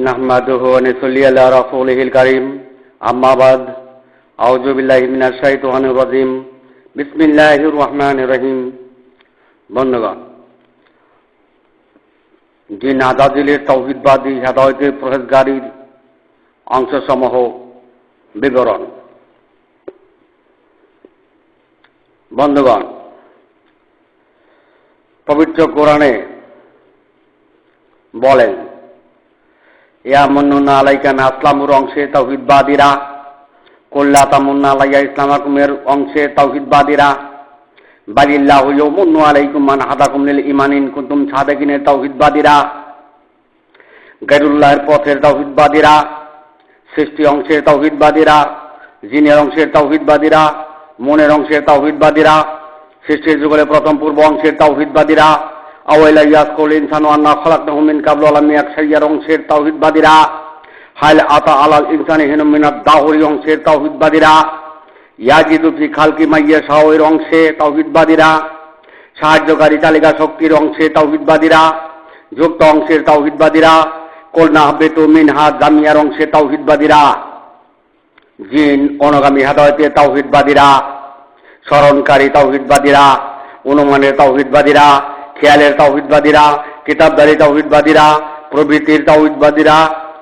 নাহমাদুহু ওয়া নুসাল্লি আলা রাসূলিহিল কারীম আম্মা বাদ আউযু বিল্লাহি মিনাশ শাইতানির রাজীম বিসমিল্লাহির রহমানির রহিম। বন্ধুগণ, জিন আদাজিলের তাওহীদবাদী হেদায়েতের প্রহেজগারীর অংশসমূহ বিবরণ। বন্ধুগণ, পবিত্র কোরআনে বলেন, ইয়া মুন্নুনা আলাইকা আসলামুর অংশে তাওহীদবাদীরা, কুল্লা তামুন্না আলাইয়া ইসলামাকুমের অংশে তাওহীদবাদীরা, বালিল্লাহু ইয়ামুন্নু আলাইকুম মান হাদাকুম লিল ঈমান ইন কুনতুম সাদিকিনের তাওহীদবাদীরা, গায়রুল্লাহর পথের তাওহীদবাদীরা, সৃষ্টি অংশের তাওহীদবাদীরা, জিনের অংশের তাওহীদবাদীরা, মনের অংশের তাওহীদবাদীরা, সৃষ্টির যুগলে প্রথম পূর্ব অংশের তাওহীদবাদীরা, আওয়ালা ইয়াসকুল ইনসানু আন্না খালাকনাহু মিন কাবলু ওয়া লাম ইয়াক শাইয়্যার অংশের তাওহীদবাদীরা, হাল আতা আলাল ইনসানি হিনুম মিনাদ দাহরি অংশের তাওহীদবাদীরা, ইয়াজিদু ফি খালকি মাইয়াশাউ এর অংশে তাওহীদবাদীরা, সাহায্যকারী তালিকা শক্তির অংশে তাওহীদবাদীরা, যুক্ত অংশের তাওহীদবাদীরা, কুল নাহবিতু মিনহা জামিয়ার অংশে তাওহীদবাদীরা, জিন অনগামী হেদায়েতের তাওহীদবাদীরা, স্মরণকারী তাওহীদবাদীরা, অনুমানের তাওহীদবাদীরা, খেয়ালের তাওহীদবাদীরা, কিতাবদারি তাওহীদবাদীরা, প্রবৃত্তির তাওহীদবাদীরা,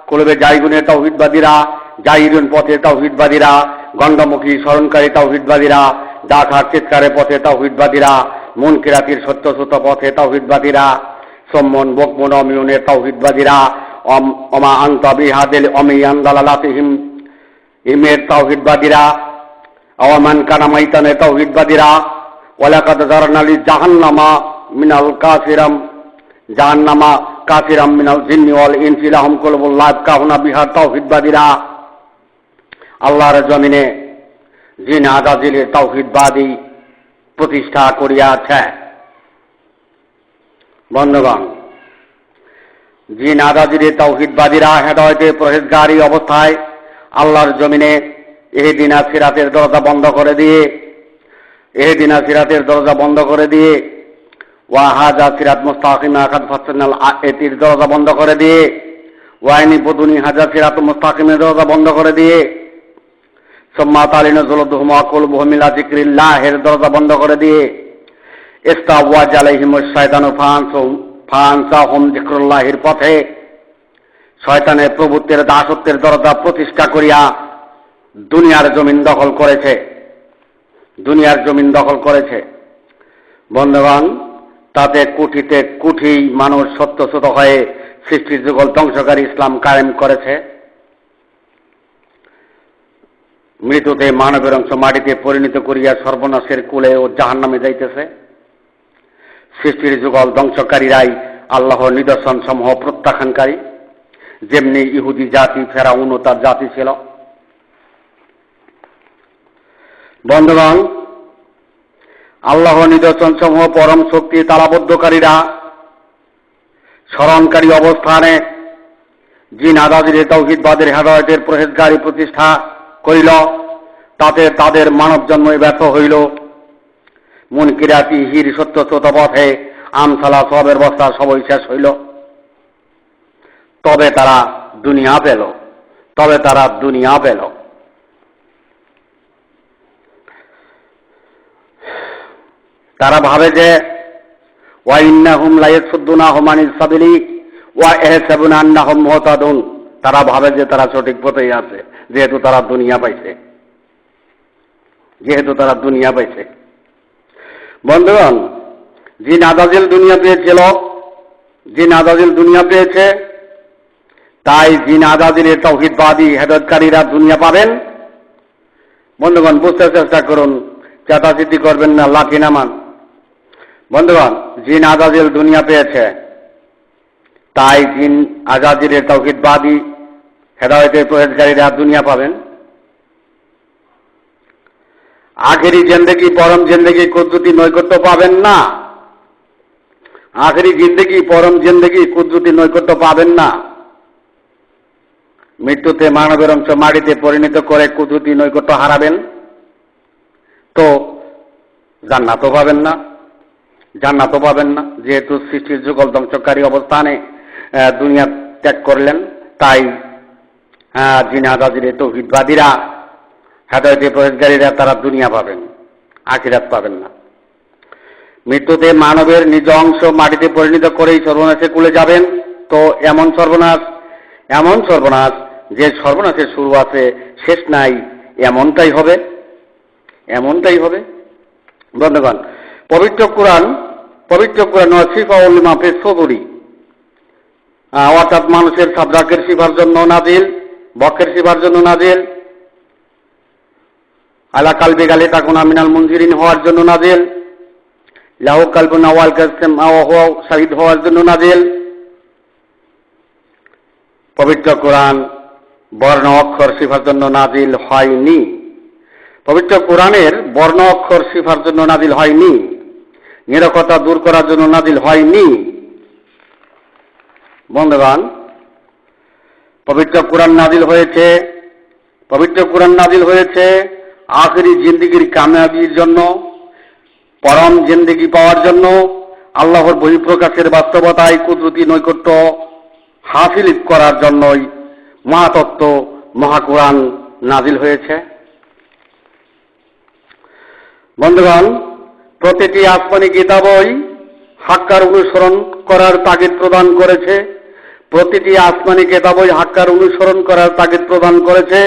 কলবে জায়গুনের তাওহীদবাদীরা, জাহিরুন পথের তাওহীদবাদীরা, গণ্ডমুখী স্মরণকারী তাওহীদবাদীরা, ডাকার চিৎকারের পথে তাওহীদবাদীরা, মুনকিরাতির সত্যসূত পথে তাওহীদবাদীরা, সম্মন বকমন অমিয়নের তাওহীদবাদীরা, অমা আনতা বিহাদিল অমিয়ান দালালাতিহিম ইমের তাওহীদবাদীরা, আওয়ামান কানা মাইতানের তাওহীদবাদীরা, ওয়ালাকাদ যারানা লিজাহান্নামা মিনাল কাফিরাম জাহান্নামা কাফিরাম মিনাল জিন্নি ওয়াল ইনসি লাহুম কুলুবুন লা ইয়াফকাহুনা বিহা তাওহীদবাদীরা। আল্লাহর জমিনে জিন আদাজিলের তাওহীদবাদী প্রতিষ্ঠা করিয়াছে। বন্ধুগণ, জিন আদাজিলের তাওহীদবাদীরা হেদায়েতের পরহেজগারী অবস্থায় আল্লাহর জমিনে ইহদিনা সিরাতের দরজা বন্ধ করে দিয়ে ওয়াহাজা সিরাত মুস্তাকিমা কাদ ফাসসালনাল আয়াতির দরজা বন্ধ করে দিয়ে, ওয়াইনি বুদুনি হাজা সিরাত মুস্তাকিমের দরজা বন্ধ করে দিয়ে, সুম্মা তালিনু জুলুদুহুম ওয়া কুলুবুহুম ইলা যিকরিল্লাহের দরজা বন্ধ করে দিয়ে, ইস্তাওয়াজ আলাইহিমুশ শায়তানু ফাআনসাহুম যিকরুল্লাহির পথে শয়তানের প্রভুত্বের দাসত্বের দরজা প্রতিষ্ঠা করিয়া দুনিয়ার জমিন দখল করেছে। বন্ধুগণ, তাতে কোটিতে কোটি মানুষ সত্যচ্যুত হয়ে সৃষ্টির যুগল ধ্বংসকারী ইসলাম কায়েম করেছে। মৃত্যুতে মানবের অংশ মাটিতে পরিণত করিয়া সর্বনাশের কুলে ও জাহান্নামে যাইতেছে। সৃষ্টির যুগল ধ্বংসকারীরাই আল্লাহর নিদর্শন সমূহ প্রত্যাখ্যানকারী। যেমনি ইহুদি জাতি ফেরাউন ও তার জাতি ছিল। বন্ধুগণ, আল্লাহর নিদর্শন সমূহ পরম শক্তি তালাবদ্ধকারীরা স্মরণকারী অবস্থানে জিন আদাজিলের তাওহীদবাদের হেদায়েতের পরহেজগারী প্রতিষ্ঠা করিল। তাতে তাদের মানব জন্মই ব্যর্থ হইল। মুনকিরাতি হির সত্যচ্যুত পথে আমসালা সবের বস্তা সবই শেষ হইল। তবে তারা দুনিয়া পেল। তারা ভাবে যে ওয়া ইন্নাহুম লা ইয়াসুদ্দুনাহুম আনিস সাবিলি ওয়া ইয়াহসাবুনা আন্নাহুম মুহতাদুন। তারা ভাবে যে তারা সঠিক পথেই আছে, যেহেতু তারা দুনিয়া পাইছে। বন্ধুগণ, জিন আদাজিল দুনিয়া পেয়েছে, তাই জিন আদাজিলের তাওহীদবাদী হেদায়েতকারীরা দুনিয়া পাবেন। বন্ধুগণ, বুঝতে চেষ্টা করুন, চেতাচিতি করবেন না, লাঠি নামান। বন্ধুগণ, জিন আদাজিল দুনিয়া পেয়েছে, তাই জিন আদাজিলের তাওহীদবাদী হেদায়েতের পরহেজগারীরা দুনিয়া পাবেন। আখেরি জিন্দেগি পরম জিন্দেগি কুদরতি নৈকট্য পাবেন না। মৃত্যুতে মানবের অংশ মাটিতে পরিণত করে কুদরতি নৈকট্য হারাবেন, তো জান্নাতও পাবেন না। যেহেতু সৃষ্টির যুগল ধ্বংসকারী অবস্থানে দুনিয়া ত্যাগ করলেন, তাই জিনা গাজিরে তৌহিদবাদীরা, হেদায়েতে প্রহেজগারীরা তারা দুনিয়া পাবেন, আখিরাত পাবেন না। মৃত্যুতে মানবের নিজ অংশ মাটিতে পরিণত করেই সর্বনাশে কুলে যাবেন। তো এমন সর্বনাশ যে সর্বনাশের শুরু আছে শেষ নাই, এমনটাই হবে। বন্ধুগণ, পবিত্র কোরআন সিফাউল মাফিস সদুরি, অর্থাৎ মানুষের সাবরাকের সিফার জন্য নাজিল, বকের সিফার জন্য নাজিল, আলা কালবি গালি তাকুনা মিনাল মুনজিরিন হওয়ার জন্য নাজিল, লাহু কালবুন আওয়াল কাসম শাহিদ হওয়ার জন্য নাজিল। পবিত্র কোরআন বর্ণ অক্ষর সিফার জন্য নাজিল হয়নি। পবিত্র কোরআনের বর্ণ অক্ষর সিফার জন্য নাজিল হয়নি, নিরক্ষতা দূর করার জন্য নাজিল হয়নি। বন্ধুগণ, পবিত্র কোরআন নাজিল হয়েছে আখিরি জিন্দেগির কামিয়াবির জন্য, পরম জিন্দেগি পাওয়ার জন্য, আল্লাহর বহিঃপ্রকাশের বাস্তবতায় কুদরতি নৈকট্য হাসিল করার জন্যই মহাতত্ত্ব মহাকুরআন নাজিল হয়েছে। বন্ধুগণ, প্রতিটি আসমানি কিতাবই হাক্কার অনুসরণ করার তাগিদ প্রদান করেছে।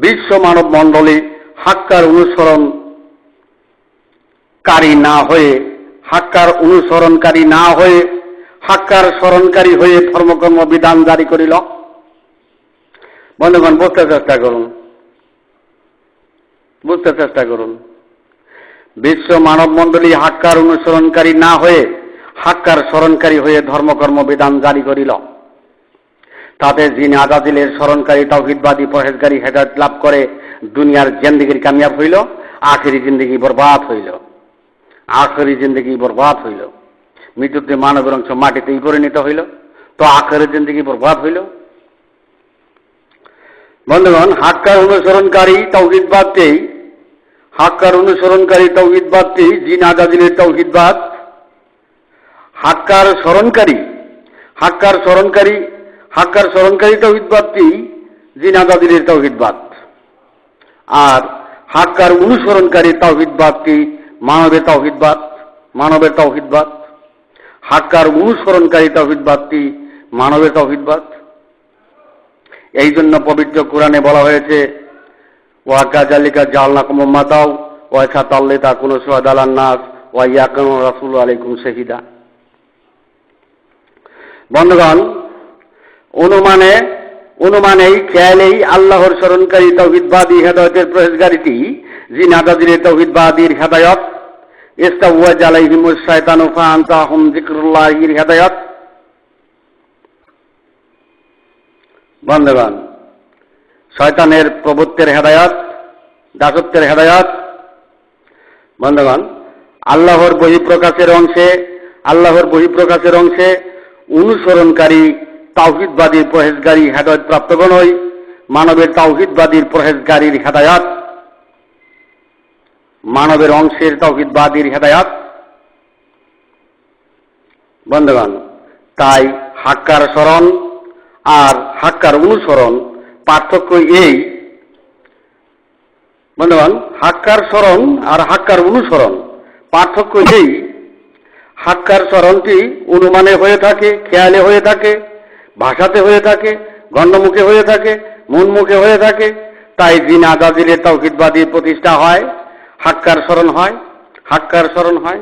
বিশ্ব মানব মণ্ডলী হাক্কার অনুসরণকারী না হয়ে হাক্কার স্মরণকারী হয়ে ধর্মকর্ম বিধান জারি করিল। বন্ধুগণ, বুঝতে চেষ্টা করুন। বিশ্ব মানব মণ্ডলী হাক্কার অনুসরণকারী না হয়ে হাক্কার স্মরণকারী হয়ে ধর্মকর্ম বিধান জারি করিল। তাতে জিন আজাদিলের স্মরণকারী তাওহীদবাদী পরহেজগারী হেদায়েত লাভ করে দুনিয়ার জিন্দেগির কামিয়াব হইল, আখেরি জিন্দেগি বরবাদ হইল। মৃত্যুতে মানবের অংশ মাটিতেই পরিণত হইল, তো আখেরি জিন্দেগি বরবাদ হইল। বন্ধুগণ, হাক্কার অনুসরণকারী তাওহীদবাদটি জিন আজাদিলের তাওহীদবাদ। হাক্কার স্মরণকারী তাওহীদবাদটি জিন আজাদিলের তাওহীদবাদ, আর হাক্কার অনুসরণকারী তাওহীদবাদটি মানবের তাওহীদবাদ। হাক্কার অনুসরণকারী তাওহীদবাদটি মানবের তাওহীদবাদ। এই জন্য পবিত্র কোরআনে বলা হয়েছে, ওয়া কাযালিকা জাআলনাকুম উম্মাতাও ওয়া লিতাকুনু শুহাদা আলান নাস ওয়া ইয়াকুনা রাসূলু আলাইকুম শাহীদা। বন্ধুগণ, অনুমানেই খেয়ালেই আল্লাহর স্মরণকারী তাওহীদবাদী হেদায়েতের প্রহেজগারীটি জিন আজাদিলের তাওহীদবাদীর হেদায়েত, ইস্তাওয়াজ আলাইহিমুশ শায়তানু ফাআনসাহুম যিকরুল্লাহির হেদায়েত। বন্ধুগণ, শয়তানের প্রভুত্বের হেদায়েত, দাসত্বের হেদায়েত। বন্ধুগণ, আল্লাহর বহিঃপ্রকাশের অংশে অনুসরণকারী তাওহীদবাদীর পরহেজগারী হেদায়েত প্রাপ্তগণই মানবের তাওহীদবাদীর পরহেজগারীর হেদায়েত, মানবের অংশের তাওহীদবাদীর হেদায়েত। বন্ধুগণ, তাই হাক্কার স্মরণ আর হাক্কার অনুসরণ পার্থক্য এই। বন্ধুগণ, হাক্কার স্মরণ আর হাক্কার অনুসরণ পার্থক্য এই। হাক্কার স্মরণটি অনুমানে হয়ে থাকে, খেয়ালে হয়ে থাকে, ভাষাতে হয়ে থাকে, গণ্যমুখে হয়ে থাকে, মনমুখে হয়ে থাকে। তাই জিন আজাদিলের তাওহীদবাদী প্রতিষ্ঠা হয়, হাক্কার স্মরণ হয়,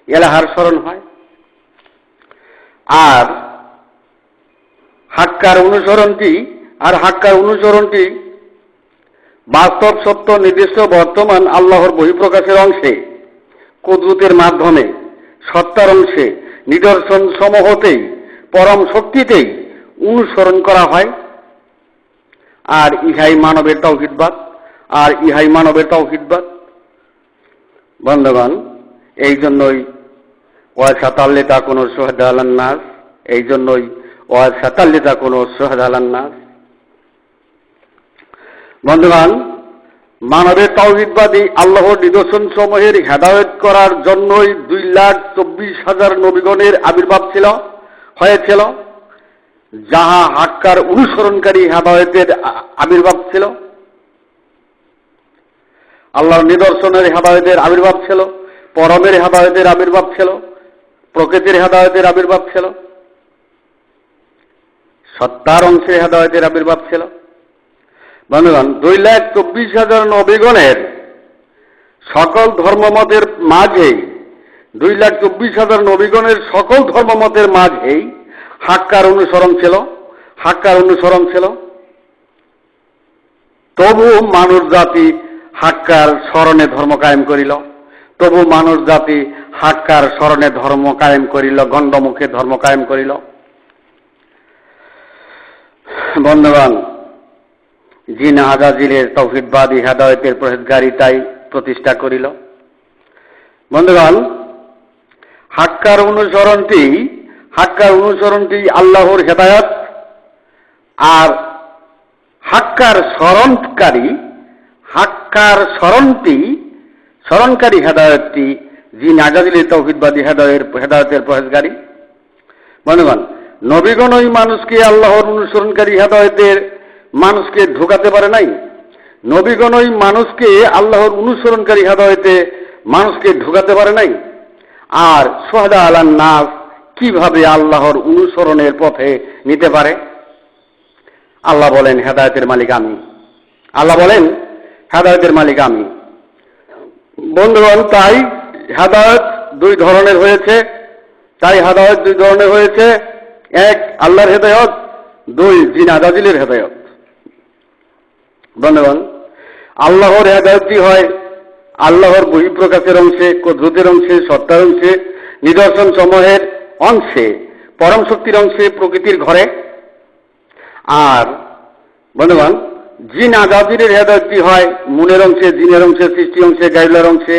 এলাহার স্মরণ হয়। আর হাক্কার অনুসরণটি বাস্তব সত্য নির্দিষ্ট বর্তমান আল্লাহর বহিঃপ্রকাশের অংশে, কুদরতের মাধ্যমে, সত্তার অংশে, নিদর্শন সমূহতেই, পরম শক্তিতেই অনুসরণ করা হয়। আর ইহাই মানবের তাওহীদবাদ। বন্ধুগণ, এই জন্যই ওয়াসাতাল লিতাকুনু শুহাদা আলান নাস, বন্ধুগণ, মানবের তাওহীদবাদী আল্লাহর নিদর্শন সমূহের হেদায়েত করার জন্যই 2,24,000 নবীগণের আবির্ভাব হয়েছিল। যাহা হাক্কার অনুসরণকারী হেদায়েতের আবির্ভাব ছিল, আল্লাহর নিদর্শনের হেদায়েতের আবির্ভাব ছিল, পরমের হেদায়েতের আবির্ভাব ছিল, প্রকৃতির হেদায়েতের আবির্ভাব ছিল, সত্তার অংশের হেদায়েতের আবির্ভাব ছিল। বন্ধুগণ, 2,24,000 নবীগণের সকল ধর্মমতের মাঝেই 2,24,000 নবীগণের সকল ধর্মমতের মাঝেই হাক্কার অনুসরণ ছিল, হাক্কার অনুসরণ ছিল। তবু মানুষ জাতি হাক্কার স্মরণে ধর্ম কায়েম করিল, তবু মানুষ জাতি হাক্কার স্মরণে ধর্ম কায়েম করিল, গণ্ডমুখে ধর্ম কায়েম করিল। বন্ধুগণ, জিন আজাজিলের তৌহিদবাদী হেদায়েতের পরহেজগারিতাই প্রতিষ্ঠা করিল। বন্ধুগণ, হাক্কার অনুসরণটি আল্লাহর হেদায়েত, আর হাক্কার স্মরণকারী হেদায়েতটি জিন আজাজিলের তৌহিদবাদী হেদায়েতের পরহেজগারি। বন্ধুগণ, নবীগণই মানুষকে আল্লাহর অনুসরণকারী হেদায়েতের মানুষকে ঢোকাতে পারে নাই। নবীগণই মানুষকে আল্লাহর অনুসরণকারী হেদায়েতে মানুষকে ঢোকাতে পারে নাই। আর শুহাদা আলান নাস কিভাবে আল্লাহর অনুসরণের পথে নিতে পারে? আল্লাহ বলেন হেদায়েতের মালিক আমি। আল্লাহ বলেন হেদায়েতের মালিক আমি। বন্ধুগণ, তাই হেদায়েত দুই ধরনের হয়েছে। এক, আল্লাহর হেদায়েত, দুই, জিন আজাজিলের হেদায়েত। বন্ধুগণ, আল্লাহর হেদায়েতটি হয় আল্লাহর বহিঃপ্রকাশের অংশে, কুদরতের অংশে, সত্তার অংশে, নিদর্শন সমূহের অংশে, পরম শক্তির অংশে, প্রকৃতির ঘরে। আর বন্ধুগণ, জিন আজাজিলের হেদায়েতটি হয় মনের অংশে, জিনের অংশে, সৃষ্টি অংশে, গাইবুলার অংশে,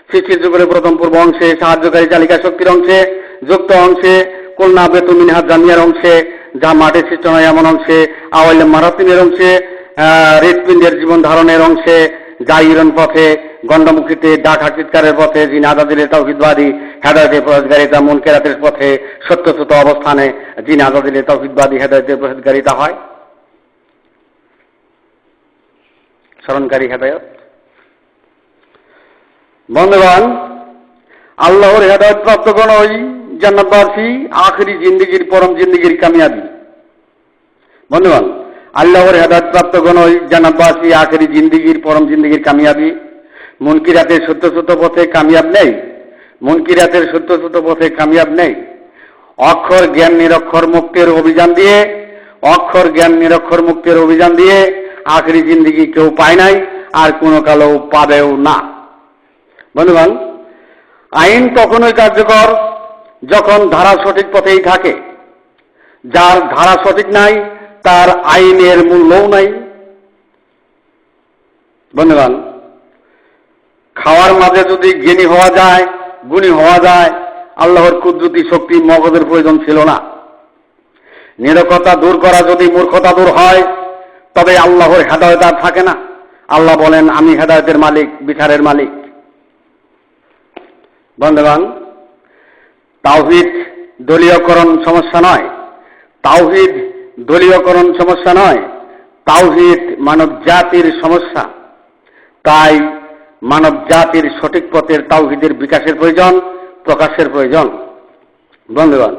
সৃষ্টির যুগের প্রথম পূর্ব অংশে, সাহায্যকারী চালিকা শক্তির অংশে, যুক্ত অংশে, কন্যা বেতুমিন হাত জামিয়ার অংশে, যা মাঠে সৃষ্ট নয় এমন অংশে, আওয়াইলে মারাতিনের অংশে, হৃৎপিণ্ডের জীবন ধারণের অংশে, জাহিরন পথে, গণ্ডমুখীতে, ডাক হাকিৎকারের পথে, জিন আজাজিলের তাওহীদবাদী হেদায়েতের পরহেজগারিতা, মুনকেরাতের পথে, সত্যচ্যুত অবস্থানে জিন আজাজিলের তাওহীদবাদী হেদায়েতের পরহেজগারিতা হয়। স্মরণকারী হেদায়েত। বন্ধুগণ, আল্লাহর হেদায়েত প্রাপ্তগণ ওই জান্নাতবাসী, আখিরি জিন্দেগির পরম জিন্দেগির কামিয়াবি। বন্ধুগণ, আল্লাহর হেদায়েত প্রাপ্তগণ ওই জান্নাতবাসী, আখিরি জিন্দেগির পরম জিন্দেগির কামিয়াবি। মুনকিরাতের সত্যচ্যুত পথে কামিয়াব নেই, মুনকিরাতের সত্যচ্যুত পথে কামিয়াব নেই। অক্ষর জ্ঞান নিরক্ষর মুক্তির অভিযান দিয়ে, অক্ষর জ্ঞান নিরক্ষর মুক্তির অভিযান দিয়ে আখিরি জিন্দেগি কেউ পায় নাই, আর কোনো কালেও পাবেও না। বন্ধুগণ, আইন তখনই কার্যকর যখন ধারা সঠিক পথেই থাকে। যার ধারা সঠিক নাই তার আইনের মূল্যও নাই। বন্ধুগণ, খাওয়ার মাঝে যদি জ্ঞানী হওয়া যায়, গুণী হওয়া যায়, আল্লাহর কুদরতি শক্তি মগজের প্রয়োজন ছিল না। নিরক্ষতা দূর করা যদি মূর্খতা দূর হয়, তবে আল্লাহর হেদায়েত আর থাকে না। আল্লাহ বলেন আমি হেদায়েতের মালিক, বিচারের মালিক। বন্ধুগণ, তাওহীদ দলীয়করণ সমস্যা নয়, তাওহীদ দলীয়করণ সমস্যা নয়, তাওহীদ মানব জাতির সমস্যা। তাই মানব জাতির সঠিক পথের তাওহীদের বিকাশের প্রয়োজন, প্রকাশের প্রয়োজন। বন্ধুগণ,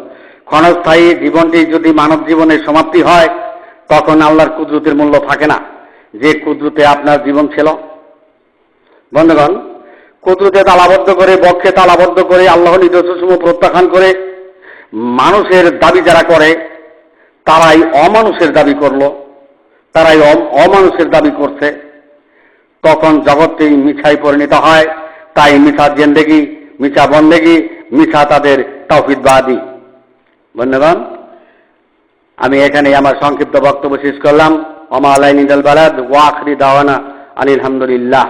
ক্ষণস্থায়ী জীবনটি যদি মানব জীবনের সমাপ্তি হয়, তখন আল্লাহর কুদরতের মূল্য থাকে না, যে কুদরতে আপনার জীবন ছিল। বন্ধুগণ, কুদরতে তালাবদ্ধ করে, বক্ষে তালাবদ্ধ করে, আল্লাহ নিদর্শনসমূহ প্রত্যাখ্যান করে মানুষের দাবি যারা করে, তারাই অমানুষের দাবি করলো, তারাই অমানুষের দাবি করছে। তখন জগৎটি মিছায় পরিণত হয়। তাই মিছা জিন্দেগি, মিছা বন্দেগি, মিছা তাদের তাওহীদবাদী। বন্ধুগণ, আমি এখানে আমার সংক্ষিপ্ত বক্তব্য শেষ করলাম। ওমা আলাইনা ইল্লাল বালাগ ওয়া আখিরি দাওয়ানা আলহামদুলিল্লাহ।